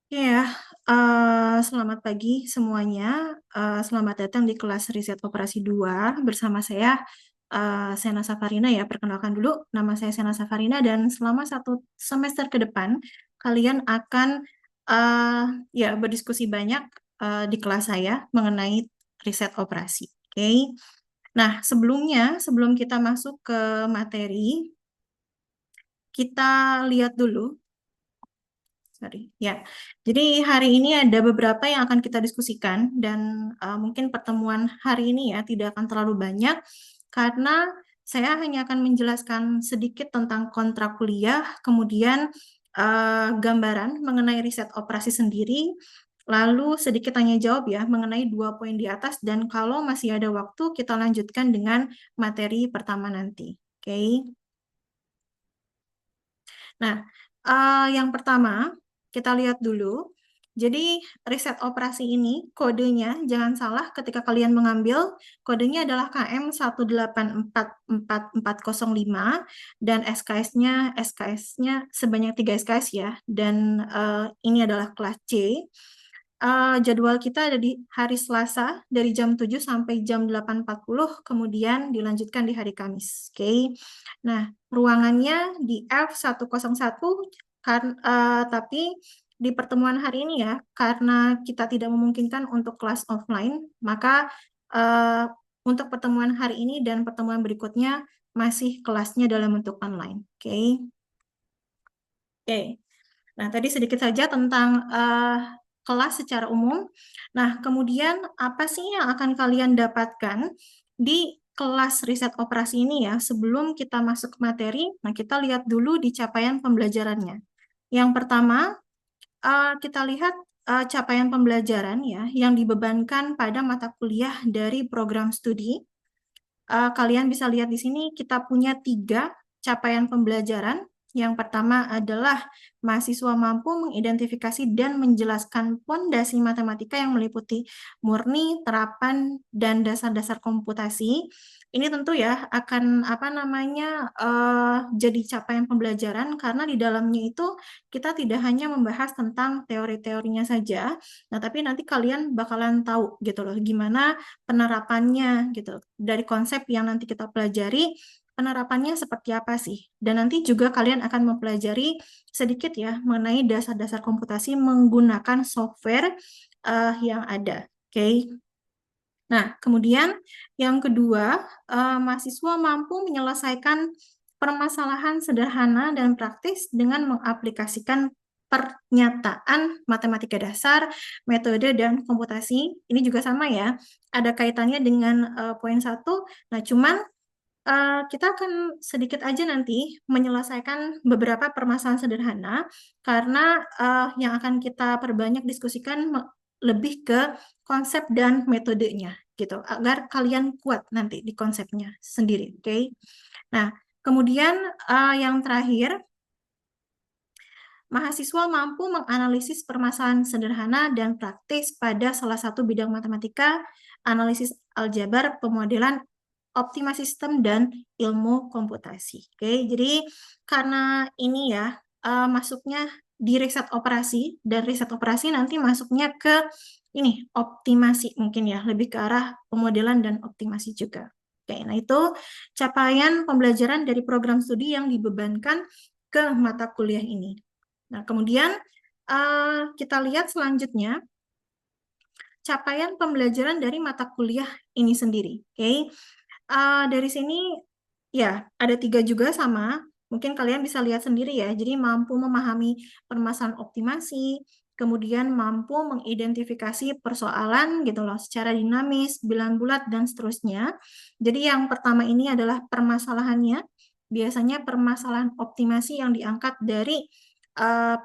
Ya, selamat pagi semuanya. Selamat datang di kelas riset operasi 2 bersama saya, Sena Safarina ya. Perkenalkan dulu, nama saya Sena Safarina dan selama 1 semester ke depan, kalian akan ya berdiskusi banyak di kelas saya mengenai riset operasi. Oke. Nah, sebelum kita masuk ke materi, kita lihat dulu. Sorry. Ya, jadi hari ini ada beberapa yang akan kita diskusikan dan mungkin pertemuan hari ini ya tidak akan terlalu banyak karena saya hanya akan menjelaskan sedikit tentang kontrak kuliah, kemudian gambaran mengenai riset operasi sendiri, lalu sedikit tanya jawab ya mengenai 2 poin di atas dan kalau masih ada waktu kita lanjutkan dengan materi pertama nanti. Oke. Nah, yang pertama, kita lihat dulu. Jadi, riset operasi ini, kodenya, jangan salah ketika kalian mengambil, kodenya adalah KM1844405, dan SKS-nya sebanyak 3 SKS ya, dan ini adalah kelas C. Jadwal kita ada di hari Selasa dari jam 7 sampai jam 8.40, kemudian dilanjutkan di hari Kamis. Oke. Nah, ruangannya di F101, tapi di pertemuan hari ini ya, karena kita tidak memungkinkan untuk kelas offline, maka untuk pertemuan hari ini dan pertemuan berikutnya masih kelasnya dalam bentuk online. Oke. Oke. Nah, tadi sedikit saja tentang kelas secara umum. Nah, kemudian apa sih yang akan kalian dapatkan di kelas riset operasi ini ya? Sebelum kita masuk ke materi, nah kita lihat dulu di capaian pembelajarannya. Yang pertama, kita lihat capaian pembelajaran ya yang dibebankan pada mata kuliah dari program studi. Kalian bisa lihat di sini kita punya 3 capaian pembelajaran. Yang pertama adalah mahasiswa mampu mengidentifikasi dan menjelaskan pondasi matematika yang meliputi murni, terapan, dan dasar-dasar komputasi. Ini tentu ya akan jadi capaian pembelajaran karena di dalamnya itu kita tidak hanya membahas tentang teori-teorinya saja, nah tapi nanti kalian bakalan tahu gitu loh gimana penerapannya gitu. Dari konsep yang nanti kita pelajari, penerapannya seperti apa sih? Dan nanti juga kalian akan mempelajari sedikit ya mengenai dasar-dasar komputasi menggunakan software yang ada. Oke. Nah, kemudian yang kedua, mahasiswa mampu menyelesaikan permasalahan sederhana dan praktis dengan mengaplikasikan pernyataan matematika dasar, metode, dan komputasi. Ini juga sama ya, ada kaitannya dengan poin 1. Nah, cuman kita akan sedikit aja nanti menyelesaikan beberapa permasalahan sederhana, karena yang akan kita perbanyak diskusikan lebih ke konsep dan metodenya gitu agar kalian kuat nanti di konsepnya sendiri. Oke. Nah, kemudian yang terakhir, mahasiswa mampu menganalisis permasalahan sederhana dan praktis pada salah satu bidang matematika, analisis aljabar, pemodelan, optimasi sistem, dan ilmu komputasi. Oke, jadi karena ini ya masuknya di riset operasi, dan riset operasi nanti masuknya ke ini optimasi mungkin ya, lebih ke arah pemodelan dan optimasi juga. Oke, nah itu capaian pembelajaran dari program studi yang dibebankan ke mata kuliah ini. Nah, kemudian kita lihat selanjutnya capaian pembelajaran dari mata kuliah ini sendiri. Oke. Dari sini ya ada 3 juga sama. Mungkin kalian bisa lihat sendiri ya. Jadi mampu memahami permasalahan optimasi, kemudian mampu mengidentifikasi persoalan gitu loh secara dinamis, bilangan bulat, dan seterusnya. Jadi yang pertama ini adalah permasalahannya. Biasanya permasalahan optimasi yang diangkat dari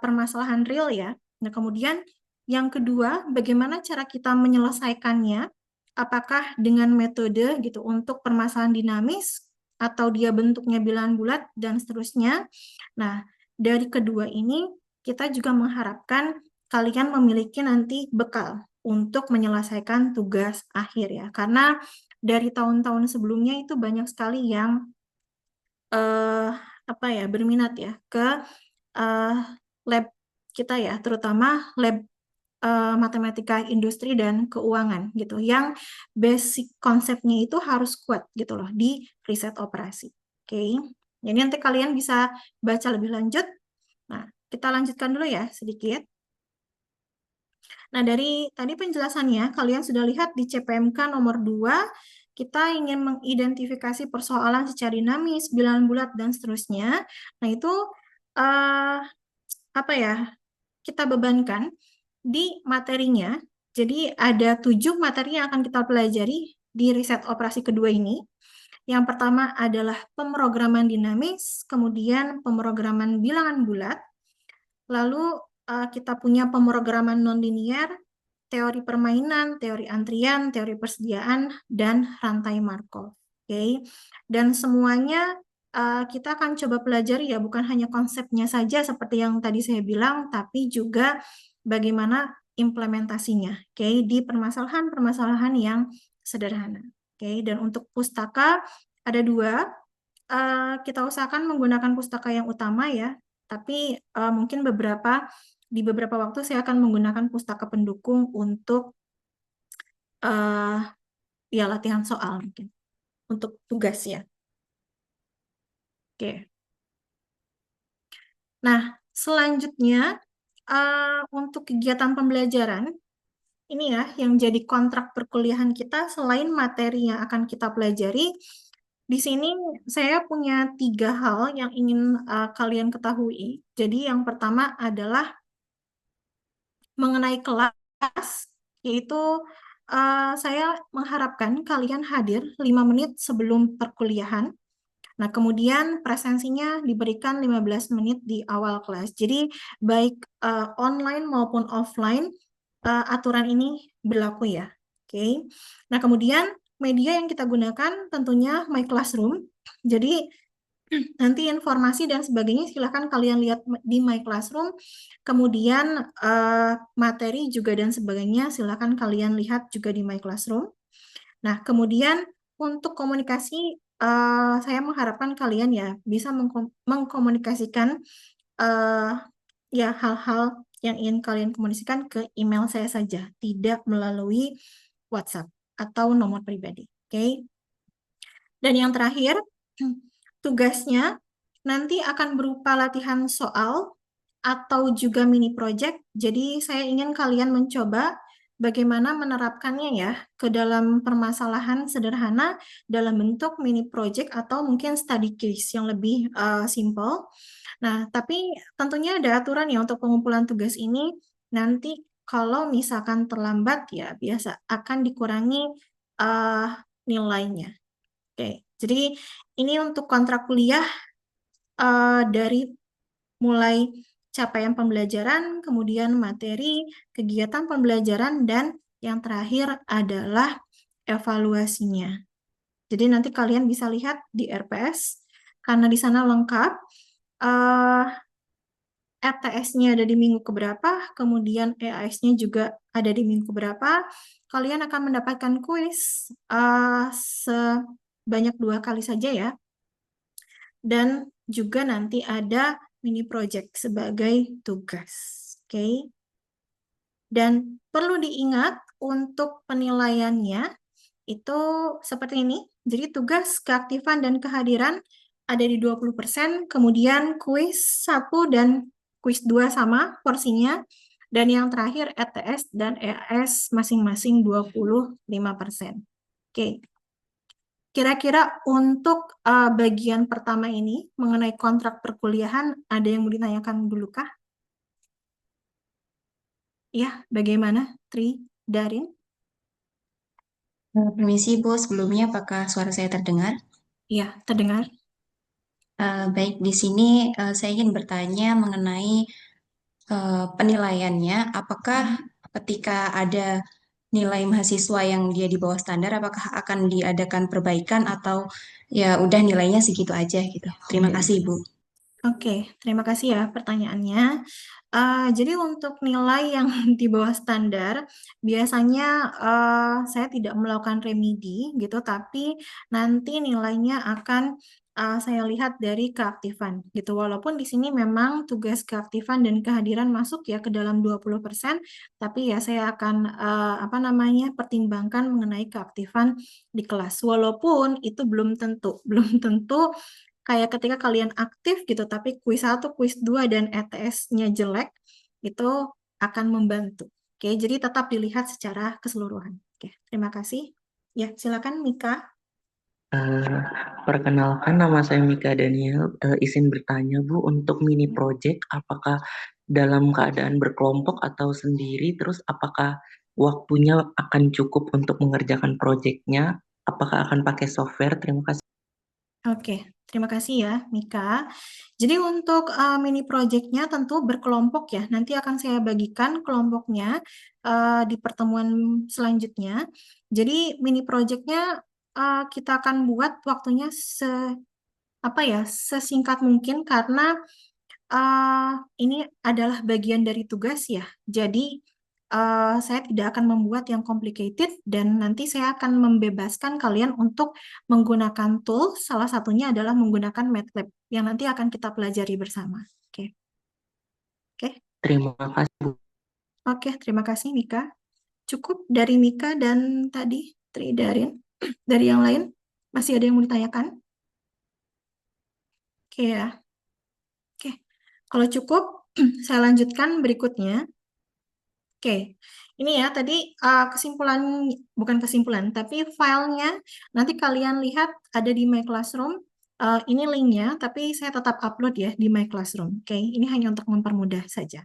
permasalahan real ya. Nah, kemudian yang kedua, bagaimana cara kita menyelesaikannya? Apakah dengan metode gitu untuk permasalahan dinamis atau dia bentuknya bilangan bulat dan seterusnya. Nah, dari kedua ini kita juga mengharapkan kalian memiliki nanti bekal untuk menyelesaikan tugas akhir ya. Karena dari tahun-tahun sebelumnya itu banyak sekali yang berminat ya ke uh, lab kita ya, terutama lab matematika industri dan keuangan gitu, yang basic konsepnya itu harus kuat gitu loh di riset operasi. Oke, jadi nanti kalian bisa baca lebih lanjut. Nah, kita lanjutkan dulu ya sedikit. Nah, dari tadi penjelasannya, kalian sudah lihat di CPMK nomor 2, kita ingin mengidentifikasi persoalan secara dinamis, bilangan bulat, dan seterusnya. Nah, itu apa ya, kita bebankan di materinya. Jadi ada 7 materi yang akan kita pelajari di riset operasi kedua ini. Yang pertama adalah pemrograman dinamis, kemudian pemrograman bilangan bulat, lalu kita punya pemrograman nonlinier, teori permainan, teori antrian, teori persediaan, dan rantai Markov. Oke, dan semuanya kita akan coba pelajari ya, bukan hanya konsepnya saja seperti yang tadi saya bilang, tapi juga bagaimana implementasinya, oke, di permasalahan-permasalahan yang sederhana. Oke, dan untuk pustaka ada 2. Kita usahakan menggunakan pustaka yang utama ya, tapi mungkin di beberapa waktu saya akan menggunakan pustaka pendukung untuk ya latihan soal mungkin, untuk tugas ya. Oke. Nah, selanjutnya untuk kegiatan pembelajaran, ini ya yang jadi kontrak perkuliahan kita selain materi yang akan kita pelajari. Di sini saya punya 3 hal yang ingin kalian ketahui. Jadi yang pertama adalah mengenai kelas, yaitu saya mengharapkan kalian hadir 5 menit sebelum perkuliahan. Nah, kemudian presensinya diberikan 15 menit di awal kelas. Jadi, baik online maupun offline, aturan ini berlaku ya. Oke. Nah, kemudian media yang kita gunakan tentunya My Classroom. Jadi, nanti informasi dan sebagainya silahkan kalian lihat di My Classroom. Kemudian materi juga dan sebagainya silahkan kalian lihat juga di My Classroom. Nah, kemudian untuk komunikasi, saya mengharapkan kalian ya bisa mengkomunikasikan ya hal-hal yang ingin kalian komunikasikan ke email saya saja, tidak melalui WhatsApp atau nomor pribadi. Oke. Dan yang terakhir, tugasnya nanti akan berupa latihan soal atau juga mini project. Jadi saya ingin kalian mencoba bagaimana menerapkannya ya ke dalam permasalahan sederhana dalam bentuk mini project atau mungkin study case yang lebih simple. Nah, tapi tentunya ada aturan ya untuk pengumpulan tugas ini. Nanti kalau misalkan terlambat ya biasa akan dikurangi nilainya. Oke, jadi ini untuk kontrak kuliah dari mulai capaian pembelajaran, kemudian materi, kegiatan pembelajaran, dan yang terakhir adalah evaluasinya. Jadi nanti kalian bisa lihat di RPS, karena di sana lengkap, RTS-nya ada di minggu keberapa, kemudian EAS-nya juga ada di minggu keberapa. Kalian akan mendapatkan kuis sebanyak 2 kali saja ya. Dan juga nanti ada mini project sebagai tugas. Oke. Dan perlu diingat untuk penilaiannya itu seperti ini. Jadi tugas, keaktifan, dan kehadiran ada di 20%, kemudian kuis 1 dan kuis 2 sama porsinya, dan yang terakhir ETS dan EAS masing-masing 25%. Oke. Kira-kira untuk bagian pertama ini mengenai kontrak perkuliahan, ada yang mau ditanyakan dulu kah? Ya, bagaimana Tri, Darin? Permisi Bu, sebelumnya apakah suara saya terdengar? Ya, terdengar. Baik, di sini saya ingin bertanya mengenai penilaiannya. Apakah ketika ada nilai mahasiswa yang dia di bawah standar, apakah akan diadakan perbaikan atau ya udah nilainya segitu aja gitu? Terima kasih Bu. Oke, terima kasih ya pertanyaannya. Jadi untuk nilai yang di bawah standar, biasanya saya tidak melakukan remedi gitu, tapi nanti nilainya akan saya lihat dari keaktifan gitu. Walaupun di sini memang tugas keaktifan dan kehadiran masuk ya ke dalam 20%, tapi ya saya akan apa namanya pertimbangkan mengenai keaktifan di kelas. Walaupun itu belum tentu, belum tentu kayak ketika kalian aktif gitu, tapi kuis 1, kuis 2 dan ETS-nya jelek, itu akan membantu. Oke, jadi tetap dilihat secara keseluruhan. Oke, terima kasih. Ya, silakan Mika. Eh, Perkenalkan, nama saya Mika Daniel. Izin bertanya, Bu, untuk mini project, apakah dalam keadaan berkelompok atau sendiri? Terus apakah waktunya akan cukup untuk mengerjakan projectnya? Apakah akan pakai software? Terima kasih. Oke, terima kasih ya, Mika. Jadi untuk mini project-nya tentu berkelompok ya. Nanti akan saya bagikan kelompoknya di pertemuan selanjutnya. Jadi mini project-nya kita akan buat waktunya apa ya, sesingkat mungkin karena ini adalah bagian dari tugas ya. Jadi saya tidak akan membuat yang complicated dan nanti saya akan membebaskan kalian untuk menggunakan tool. Salah satunya adalah menggunakan MATLAB yang nanti akan kita pelajari bersama. Oke, oke, Terima kasih, Bu. oke. Terima kasih Mika. Cukup dari Mika dan tadi Tridarin. Dari yang lain masih ada yang mau ditanyakan? Oke ya. Oke. Kalau cukup, saya lanjutkan berikutnya. Oke, ini ya tadi kesimpulan, bukan kesimpulan, tapi filenya nanti kalian lihat ada di My Classroom. Ini linknya, tapi saya tetap upload ya di My Classroom. Oke, ini hanya untuk mempermudah saja.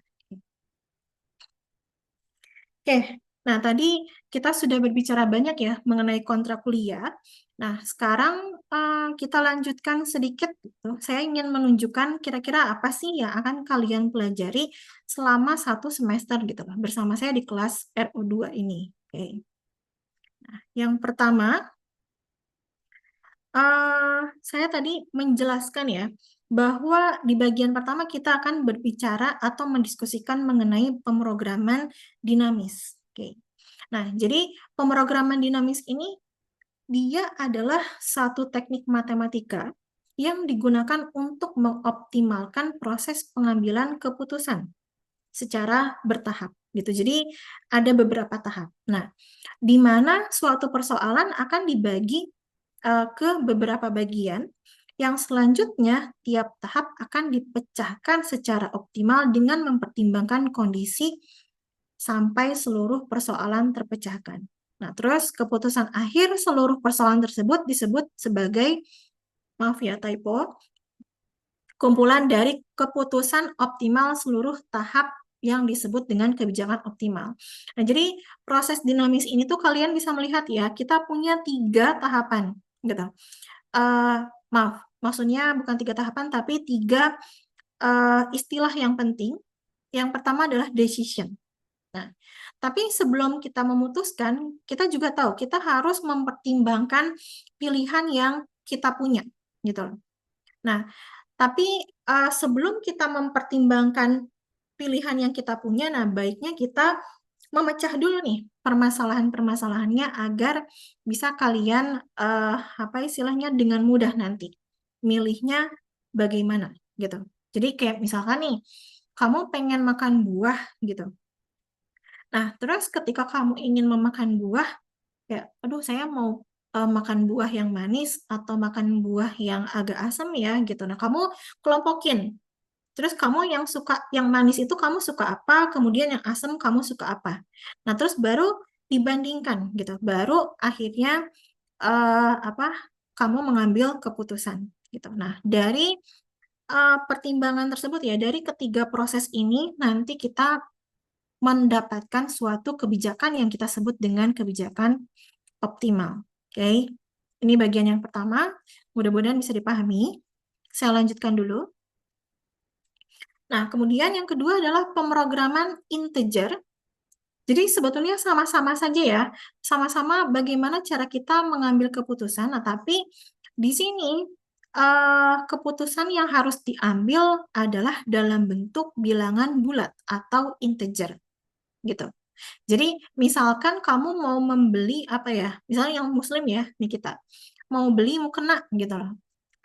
Oke, nah tadi kita sudah berbicara banyak ya mengenai kontrak kuliah. Nah, sekarang kita lanjutkan sedikit. Gitu. Saya ingin menunjukkan kira-kira apa sih yang akan kalian pelajari selama 1 semester gitu loh, bersama saya di kelas RO2 ini. Oke. Nah, yang pertama, saya tadi menjelaskan ya bahwa di bagian pertama kita akan berbicara atau mendiskusikan mengenai pemrograman dinamis. Oke. Nah, jadi pemrograman dinamis ini dia adalah satu teknik matematika yang digunakan untuk mengoptimalkan proses pengambilan keputusan secara bertahap gitu. Jadi ada beberapa tahap. Nah, di mana suatu persoalan akan dibagi ke beberapa bagian yang selanjutnya tiap tahap akan dipecahkan secara optimal dengan mempertimbangkan kondisi sampai seluruh persoalan terpecahkan. Nah, terus keputusan akhir seluruh persoalan tersebut disebut sebagai, maaf ya typo, kumpulan dari keputusan optimal seluruh tahap yang disebut dengan kebijakan optimal. Nah, jadi proses dinamis ini tuh kalian bisa melihat ya, kita punya 3 tahapan, gitu. Maaf, maksudnya bukan 3 tahapan, tapi 3 istilah yang penting. Yang pertama adalah decision. Nah, tapi sebelum kita memutuskan, kita juga tahu kita harus mempertimbangkan pilihan yang kita punya, gitu loh. Nah, tapi sebelum kita mempertimbangkan pilihan yang kita punya, nah baiknya kita memecah dulu nih permasalahan-permasalahannya agar bisa kalian apa istilahnya dengan mudah nanti milihnya bagaimana gitu. Jadi kayak misalkan nih, kamu pengen makan buah gitu. Nah, terus ketika kamu ingin memakan buah, ya, aduh saya mau makan buah yang manis atau makan buah yang agak asam ya gitu. Nah, kamu kelompokin. Terus kamu yang suka yang manis itu kamu suka apa, kemudian yang asam kamu suka apa. Nah, terus baru dibandingkan gitu. Baru akhirnya apa kamu mengambil keputusan gitu. Nah, dari pertimbangan tersebut ya, dari ketiga proses ini nanti kita mendapatkan suatu kebijakan yang kita sebut dengan kebijakan optimal. Oke, ini bagian yang pertama. Mudah-mudahan bisa dipahami. Saya lanjutkan dulu. Nah, kemudian yang kedua adalah pemrograman integer. Jadi sebetulnya sama-sama saja ya, sama-sama bagaimana cara kita mengambil keputusan. Nah, tapi di sini keputusan yang harus diambil adalah dalam bentuk bilangan bulat atau integer, gitu. Jadi misalkan kamu mau membeli apa ya, misalnya yang muslim ya, nih kita mau beli mukena gitu loh.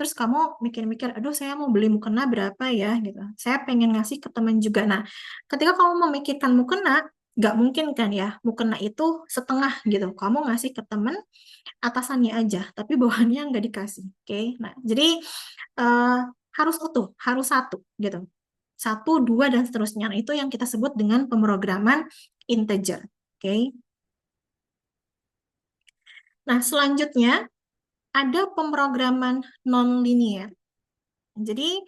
terus kamu mikir-mikir, aduh saya mau beli mukena berapa ya gitu. Saya pengen ngasih ke teman juga. Nah, ketika kamu memikirkan mukena, nggak mungkin kan ya, mukena itu setengah gitu. Kamu ngasih ke teman atasannya aja, tapi bawahannya nggak dikasih. Oke, nah jadi eh, harus utuh, harus satu gitu. 1, 2, dan seterusnya. Nah, itu yang kita sebut dengan pemrograman integer. Oke. Nah, selanjutnya ada pemrograman non-linear. Jadi,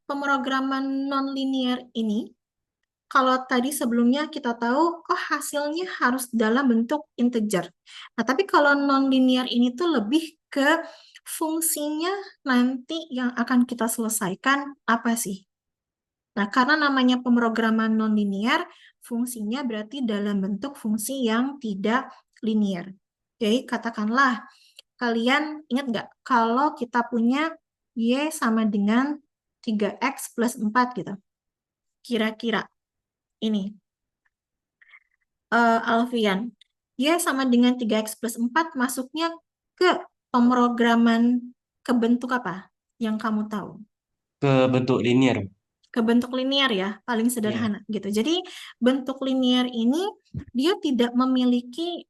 pemrograman non-linear ini, kalau tadi sebelumnya kita tahu, oh hasilnya harus dalam bentuk integer. Nah, tapi kalau non-linear ini tuh lebih ke fungsinya nanti yang akan kita selesaikan apa sih? Nah, karena namanya pemrograman non-linear, fungsinya berarti dalam bentuk fungsi yang tidak linear. Jadi, katakanlah, kalian ingat nggak, kalau kita punya Y sama dengan 3X plus 4 gitu. Kira-kira ini, Alfian, Y sama dengan 3X plus 4 masuknya ke pemrograman ke bentuk apa yang kamu tahu? Ke bentuk linear. Ke bentuk linear ya, paling Ya. sederhana gitu. Jadi bentuk linear ini dia tidak memiliki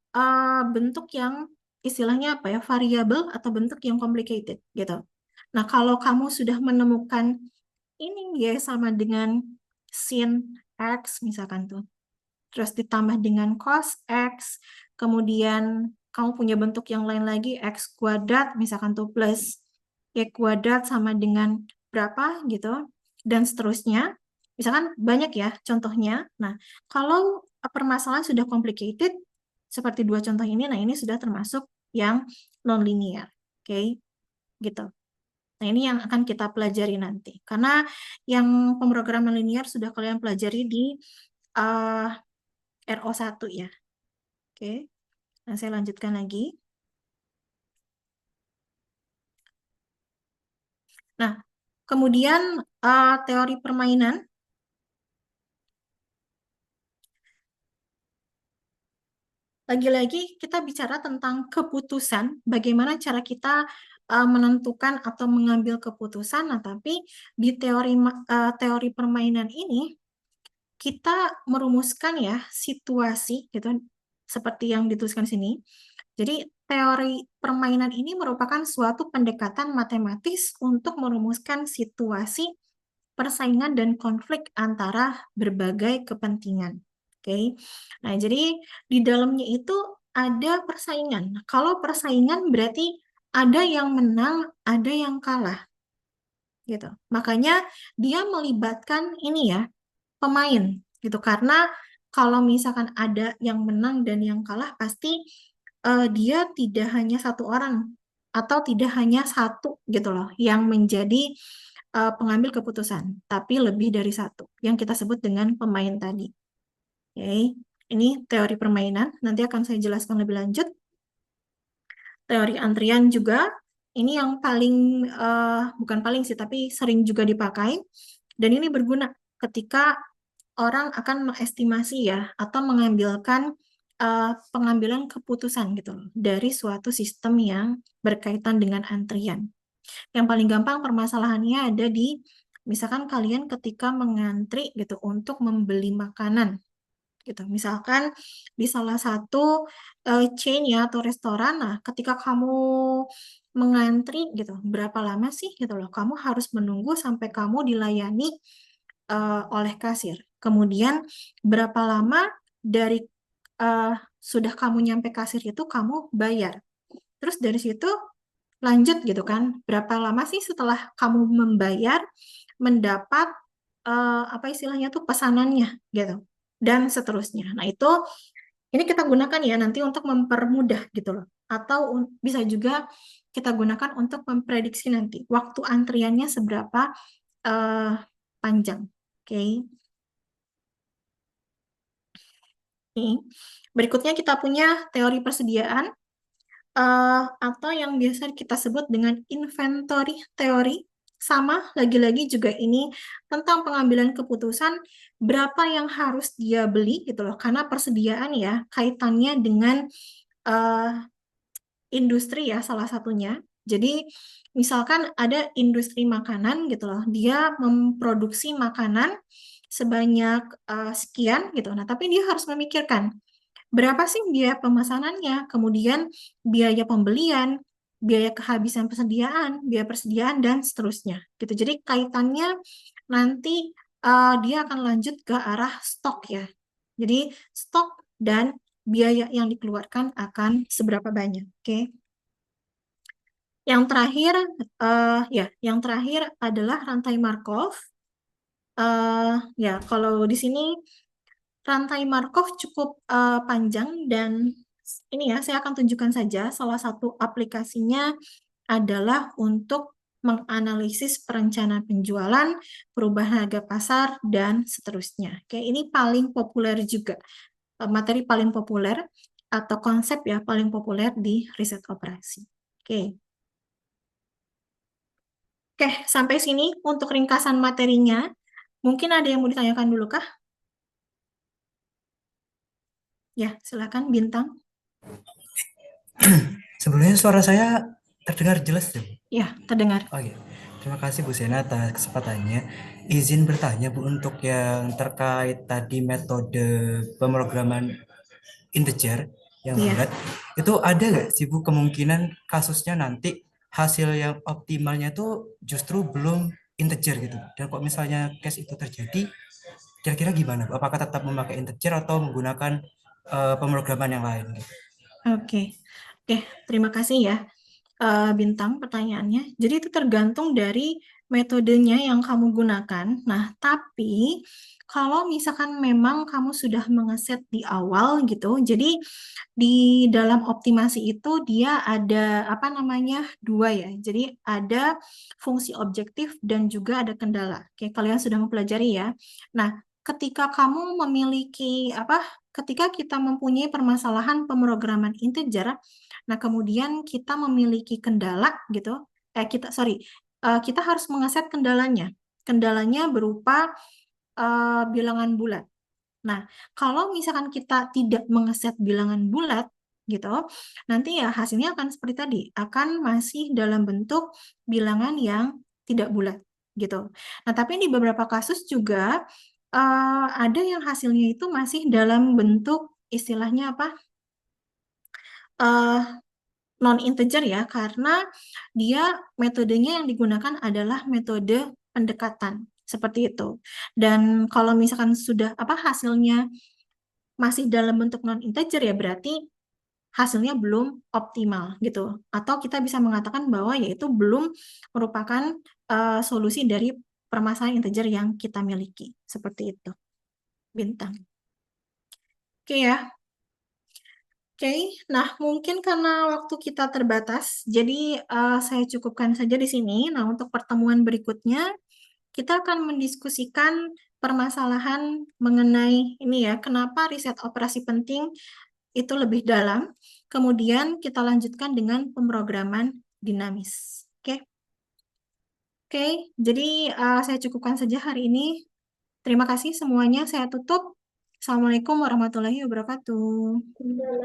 bentuk yang istilahnya apa ya, variabel atau bentuk yang complicated gitu. Nah, kalau kamu sudah menemukan ini Y sama dengan sin X misalkan tuh, terus ditambah dengan cos X, kemudian kamu punya bentuk yang lain lagi, X kuadrat misalkan tuh plus Y kuadrat sama dengan berapa gitu, dan seterusnya. Misalkan banyak ya contohnya. Nah, kalau permasalahan sudah complicated, seperti 2 contoh ini, nah ini sudah termasuk yang non-linear. Oke, gitu. Nah, ini yang akan kita pelajari nanti. Karena yang pemrograman linear sudah kalian pelajari di RO1 ya. Oke. Nah, saya lanjutkan lagi. Nah, kemudian teori permainan. Lagi-lagi kita bicara tentang keputusan, bagaimana cara kita menentukan atau mengambil keputusan. Nah, tapi di teori permainan ini kita merumuskan ya situasi gitu, seperti yang dituliskan sini. Jadi teori permainan ini merupakan suatu pendekatan matematis untuk merumuskan situasi persaingan dan konflik antara berbagai kepentingan. Oke. Nah, jadi di dalamnya itu ada persaingan. Nah, kalau persaingan berarti ada yang menang, ada yang kalah. Gitu. Makanya dia melibatkan ini ya, pemain gitu, karena kalau misalkan ada yang menang dan yang kalah pasti dia tidak hanya satu orang atau tidak hanya satu gitu loh yang menjadi pengambil keputusan, tapi lebih dari satu yang kita sebut dengan pemain tadi. Oke, ini teori permainan, nanti akan saya jelaskan lebih lanjut. Teori antrian juga, ini yang paling bukan paling sih, tapi sering juga dipakai, dan ini berguna ketika orang akan mengestimasi ya atau mengambilkan pengambilan keputusan gitu loh dari suatu sistem yang berkaitan dengan antrian. Yang paling gampang permasalahannya ada di misalkan kalian ketika mengantri gitu untuk membeli makanan gitu. Misalkan di salah satu chain ya atau restoran, nah ketika kamu mengantri gitu, berapa lama sih gitu loh? Kamu harus menunggu sampai kamu dilayani oleh kasir. Kemudian berapa lama dari sudah kamu nyampe kasir itu kamu bayar. Terus dari situ lanjut gitu kan. Berapa lama sih setelah kamu membayar mendapat apa istilahnya tuh pesanannya gitu. Dan seterusnya. Nah, itu ini kita gunakan ya nanti untuk mempermudah gitu loh. Atau bisa juga kita gunakan untuk memprediksi nanti waktu antriannya seberapa panjang. Oke. Nih. Berikutnya kita punya teori persediaan atau yang biasa kita sebut dengan inventory teori. Sama, lagi-lagi juga ini tentang pengambilan keputusan berapa yang harus dia beli gitu loh. Karena persediaan ya kaitannya dengan industri ya salah satunya. Jadi misalkan ada industri makanan gitu loh, dia memproduksi makanan sebanyak sekian gitu. Nah, tapi dia harus memikirkan berapa sih biaya pemesanannya, kemudian biaya pembelian, biaya kehabisan persediaan, dan seterusnya gitu. Jadi kaitannya nanti dia akan lanjut ke arah stok ya. Jadi stok dan biaya yang dikeluarkan akan seberapa banyak. Oke. Yang terakhir, yang terakhir adalah rantai Markov. Ya, kalau di sini rantai Markov cukup panjang dan ini ya, saya akan tunjukkan saja salah satu aplikasinya adalah untuk menganalisis perencanaan penjualan, perubahan harga pasar, dan seterusnya. Oke, ini paling populer juga, materi paling populer atau konsep ya paling populer di riset operasi. Oke. Oke, sampai sini untuk ringkasan materinya. Mungkin ada yang mau ditanyakan dulu kah? Ya, silakan Bintang. Sebelumnya suara saya terdengar jelas ya, Bu? Ya, terdengar. Oh iya. Terima kasih Bu Sena atas kesempatannya. Izin bertanya Bu untuk yang terkait tadi metode pemrograman integer yang Iya. bulat. Itu ada nggak sih Bu kemungkinan kasusnya nanti hasil yang optimalnya itu justru belum integer gitu. Dan kok misalnya case itu terjadi, kira-kira gimana Bu? Apakah tetap memakai integer atau menggunakan pemrograman yang lain gitu? Oke. Terima kasih ya Bintang pertanyaannya. Jadi itu tergantung dari metodenya yang kamu gunakan. Nah, tapi kalau misalkan memang kamu sudah mengeset di awal gitu, jadi di dalam optimasi itu dia ada apa namanya dua ya. Jadi ada fungsi objektif dan juga ada kendala. Oke, kalian sudah mempelajari ya. Nah, ketika kamu memiliki apa? Ketika kita mempunyai permasalahan pemrograman integer, nah kemudian kita memiliki kendala gitu. Kita harus mengeset kendalanya. Kendalanya berupa bilangan bulat. Nah, kalau misalkan kita tidak mengeset bilangan bulat, gitu, nanti ya hasilnya akan seperti tadi, akan masih dalam bentuk bilangan yang tidak bulat, gitu. Nah, tapi di beberapa kasus juga ada yang hasilnya itu masih dalam bentuk istilahnya apa? Non-integer ya, karena dia metodenya yang digunakan adalah metode pendekatan seperti itu. Dan kalau misalkan sudah apa hasilnya masih dalam bentuk non-integer ya berarti hasilnya belum optimal gitu. Atau kita bisa mengatakan bahwa yaitu belum merupakan solusi dari permasalahan integer yang kita miliki. Seperti itu. Bintang. Oke ya. Oke, nah mungkin karena waktu kita terbatas, jadi saya cukupkan saja di sini. Nah, untuk pertemuan berikutnya, kita akan mendiskusikan permasalahan mengenai ini ya, kenapa riset operasi penting itu lebih dalam. Kemudian kita lanjutkan dengan pemrograman dinamis. Oke, jadi saya cukupkan saja hari ini. Terima kasih semuanya, saya tutup. Assalamualaikum warahmatullahi wabarakatuh.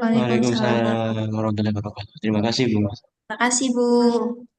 Waalaikumsalam. Waalaikumsalam warahmatullahi wabarakatuh. Terima kasih, Bu. Terima kasih, Bu.